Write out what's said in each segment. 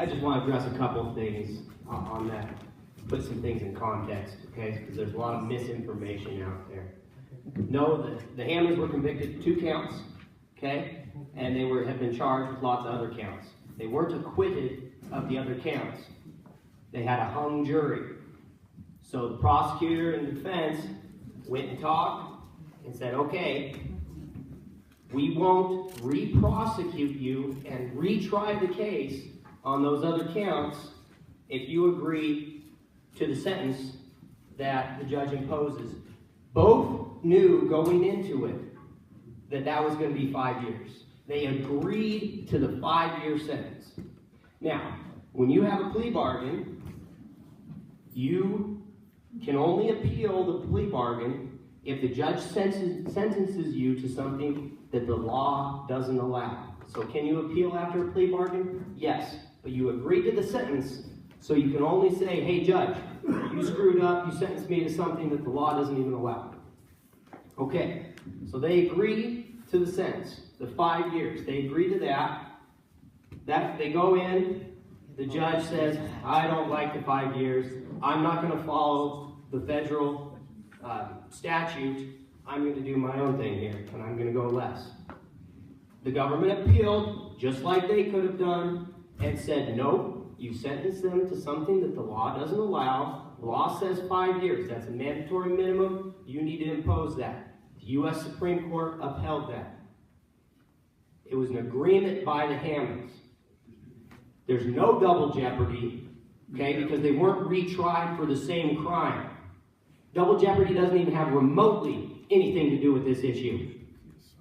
I just want to address a couple of things on that, put some things in context, okay? Because there's a lot of misinformation out there. No, the Hammonds were convicted of 2 counts, okay? And they have been charged with lots of other counts. They weren't acquitted of the other counts. They had a hung jury. So the prosecutor and defense went and talked and said, okay, we won't re-prosecute you and retry the case on those other counts if you agree to the sentence that the judge imposes. Both knew going into it that that was going to be 5 years. They agreed to the 5-year sentence. Now, when you have a plea bargain, you can only appeal the plea bargain if the judge sentences you to something that the law doesn't allow. So can you appeal after a plea bargain? Yes, but you agreed to the sentence, so you can only say, hey judge, you screwed up, you sentenced me to something that the law doesn't even allow. Okay, so they agree to the sentence, the 5 years. They agree to that. They go in, the judge says, I don't like the 5 years. I'm not going to follow the federal statute. I'm going to do my own thing here, and I'm going to go less. The government appealed, just like they could have done, and said, nope, you sentenced them to something that the law doesn't allow. The law says 5 years. That's a mandatory minimum. You need to impose that. The U.S. Supreme Court upheld that. It was an agreement by the Hammonds. There's no double jeopardy, okay, because they weren't retried for the same crime. Double jeopardy doesn't even have remotely anything to do with this issue.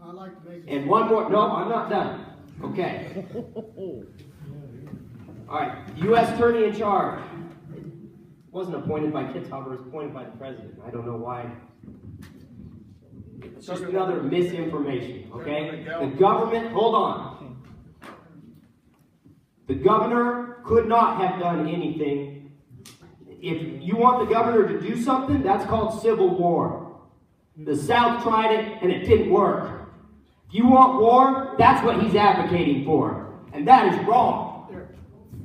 I'd like to make And one more, no, I'm not done. Okay. All right, U.S. Attorney in charge. Wasn't appointed by Kitzhaber, it was appointed by the president. I don't know why. It's just another misinformation, okay? The government, hold on. The governor could not have done anything. If you want the governor to do something, that's called civil war. The South tried it and it didn't work. If you want war, that's what he's advocating for. And that is wrong.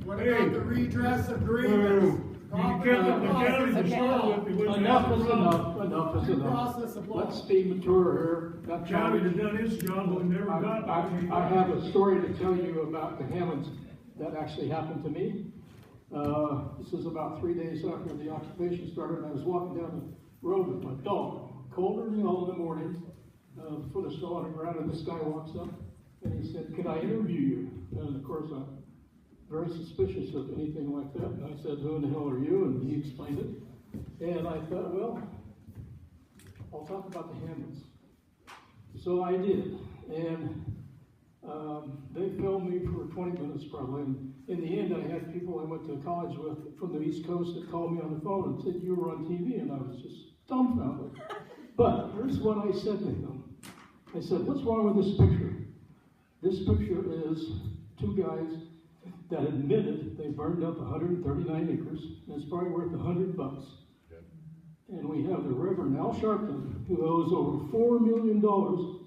What about the redress of grievance? Enough is enough. Enough is enough. Let's be mature here. Johnny has done his job, but never got. I have a story to tell you about the Hammonds that actually happened to me. This is about 3 days after the occupation started. I was walking down the road with my dog. Colder than hell in the morning, foot of snow on the ground, and this guy walks up and he said, "Could I interview you?" And of course, I'm very suspicious of anything like that. And I said, "Who in the hell are you?" And he explained it. And I thought, well, I'll talk about the Hammonds. So I did. And they filmed me for 20 minutes probably. And in the end, I had people I went to college with from the East Coast that called me on the phone and said, "You were on TV." And I was just dumbfounded. But here's what I said to him. I said, "What's wrong with this picture?" This picture is 2 guys that admitted they burned up 139 acres, and it's probably worth $100. And we have the Reverend Al Sharpton, who owes over $4 million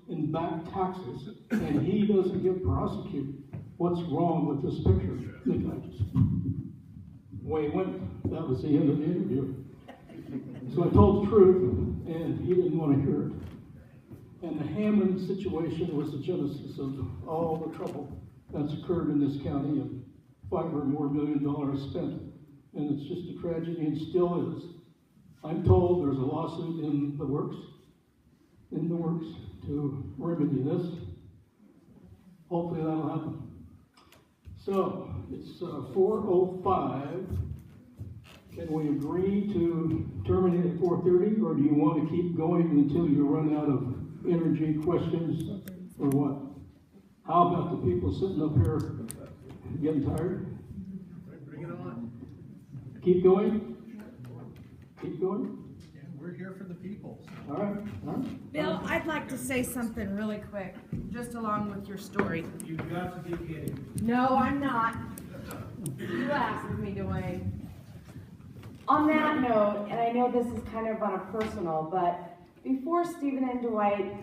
in back taxes, and he doesn't get prosecuted. What's wrong with this picture? The guy just away went. That was the end of the interview. So I told the truth, and he didn't want to hear it. And the Hammond situation was the genesis of all the trouble that's occurred in this county, and $5 or more million spent. And it's just a tragedy, and still is. I'm told there's a lawsuit in the works to remedy this. Hopefully that'll happen. So, it's 4:05. Can we agree to terminate at 4:30, or do you want to keep going until you run out of energy questions, or what? How about the people sitting up here getting tired? Bring it on. Keep going? Keep going? Yeah, we're here for the people. All right. Bill, I'd like to say something really quick, just along with your story. You've got to be kidding. No, I'm not. You asked me, Dwayne. On that note, and I know this is kind of on a personal, but before Stephen and Dwight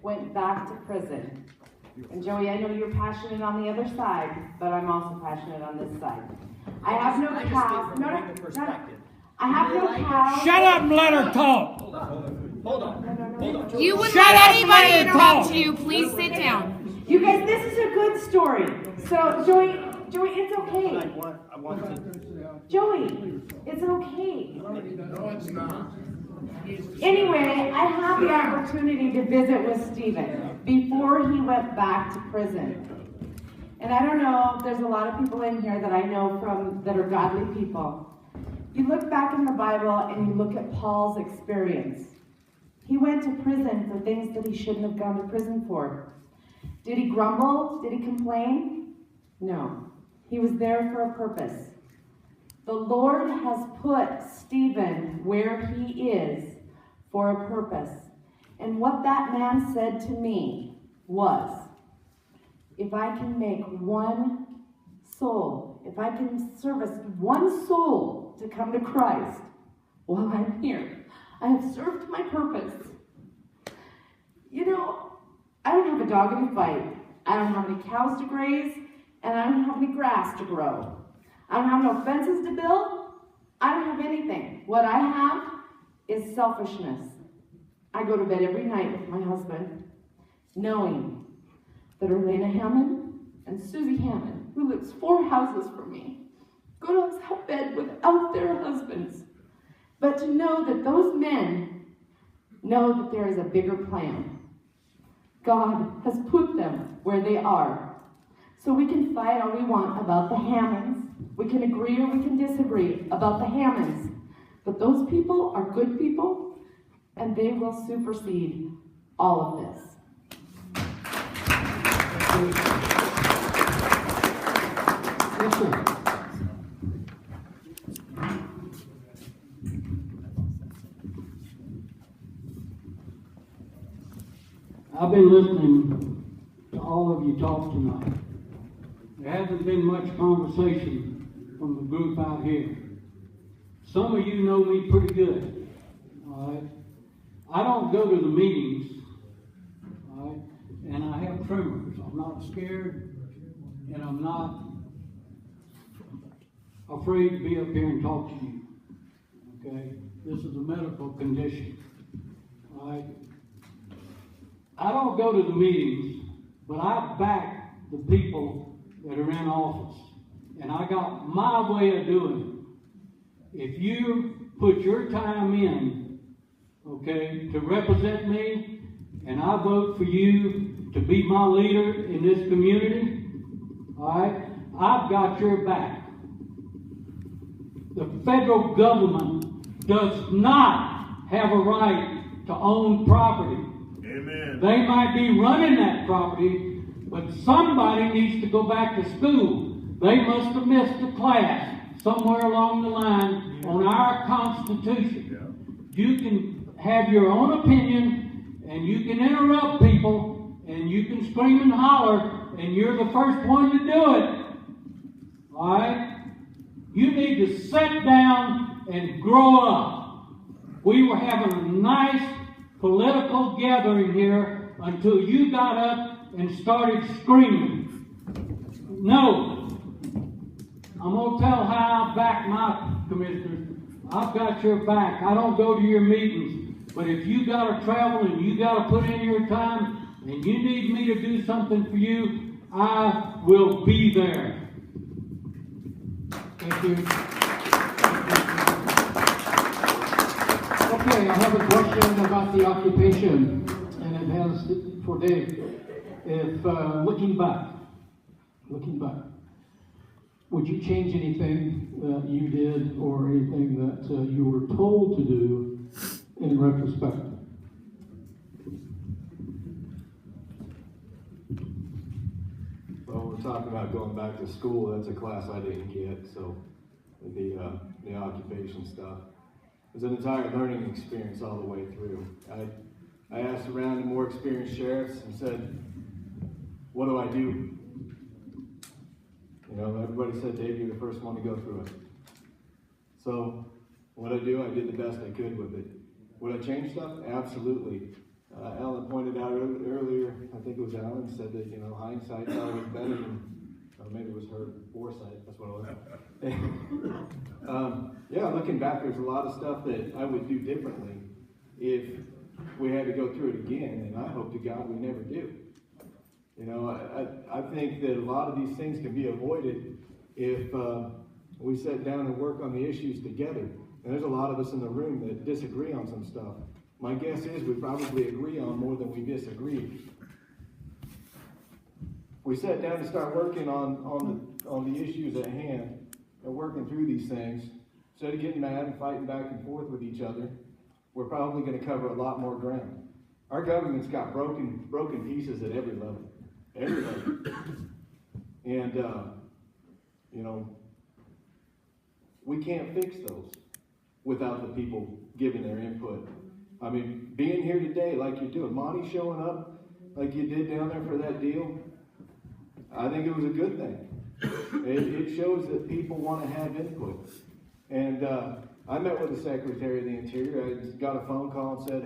went back to prison, And Joey, I know you're passionate on the other side, but I'm also passionate on this side. I have no cows. No, no, no. I have no cows. Shut up and let her talk. Hold on. You would Shut let up and anybody let her interrupt talk. you. Please sit down. You guys, this is a good story. So, Joey, it's okay. I want to. Joey, it's okay. No, it's not. Anyway, I had the opportunity to visit with Stephen before he went back to prison. And I don't know, there's a lot of people in here that I know that are godly people. You look back in the Bible and you look at Paul's experience. He went to prison for things that he shouldn't have gone to prison for. Did he grumble? Did he complain? No. He was there for a purpose. The Lord has put Stephen where he is for a purpose. And what that man said to me was, if I can make one soul, if I can service one soul to come to Christ while I'm here, I have served my purpose. You know, I don't have a dog in the fight. I don't have any cows to graze, and I don't have any grass to grow. I don't have no fences to build. I don't have anything. What I have is selfishness. I go to bed every night with my husband, knowing that Erlena Hammond and Susie Hammond, who lives 4 houses from me, go to bed without their husbands. But to know that those men know that there is a bigger plan. God has put them where they are. So we can fight all we want about the Hammonds. We can agree or we can disagree about the Hammonds. But those people are good people, and they will supersede all of this. Yes, sir. I've been listening to all of you talk tonight. There hasn't been much conversation from the group out here. Some of you know me pretty good, all right? I don't go to the meetings, all right? And I have tremors. I'm not scared, and I'm not afraid to be up here and talk to you, okay? This is a medical condition, all right? I don't go to the meetings, but I back the people that are in office. And I got my way of doing it. If you put your time in, okay, to represent me, and I vote for you to be my leader in this community, all right, I've got your back. The federal government does not have a right to own property. Amen. They might be running that property, but somebody needs to go back to school. They must have missed a class somewhere along the line on our Constitution. You can have your own opinion, and you can interrupt people, and you can scream and holler, and you're the first one to do it. All right? You need to sit down and grow up. We were having a nice political gathering here until you got up and started screaming. No. I'm going to tell how I back my commissioners. I've got your back. I don't go to your meetings. But if you got to travel and you got to put in your time and you need me to do something for you, I will be there. Thank you. Okay, I have a question about the occupation, and it has for Dave. If looking back, would you change anything that you did or anything that you were told to do in retrospect? Well, we're talking about going back to school. That's a class I didn't get, so the occupation stuff. It was an entire learning experience all the way through. I asked around to more experienced sheriffs and said, what do I do? You know, everybody said, Dave, you're the first one to go through it. So, what I did the best I could with it. Would I change stuff? Absolutely. Alan pointed out earlier, I think it was Alan, said that, you know, hindsight's always better than, or maybe it was her foresight, that's what it was. Yeah, looking back, there's a lot of stuff that I would do differently if we had to go through it again, and I hope to God we never do. You know, I think that a lot of these things can be avoided if we sit down and work on the issues together. And there's a lot of us in the room that disagree on some stuff. My guess is we probably agree on more than we disagree. We sat down to start working on the issues at hand and working through these things. Instead of getting mad and fighting back and forth with each other, we're probably going to cover a lot more ground. Our government's got broken pieces at every level. Every level. And, you know, we can't fix those without the people giving their input. I mean, being here today like you're doing, Monty showing up like you did down there for that deal, I think it was a good thing. It shows that people want to have input. And I met with the Secretary of the Interior. I got a phone call and said,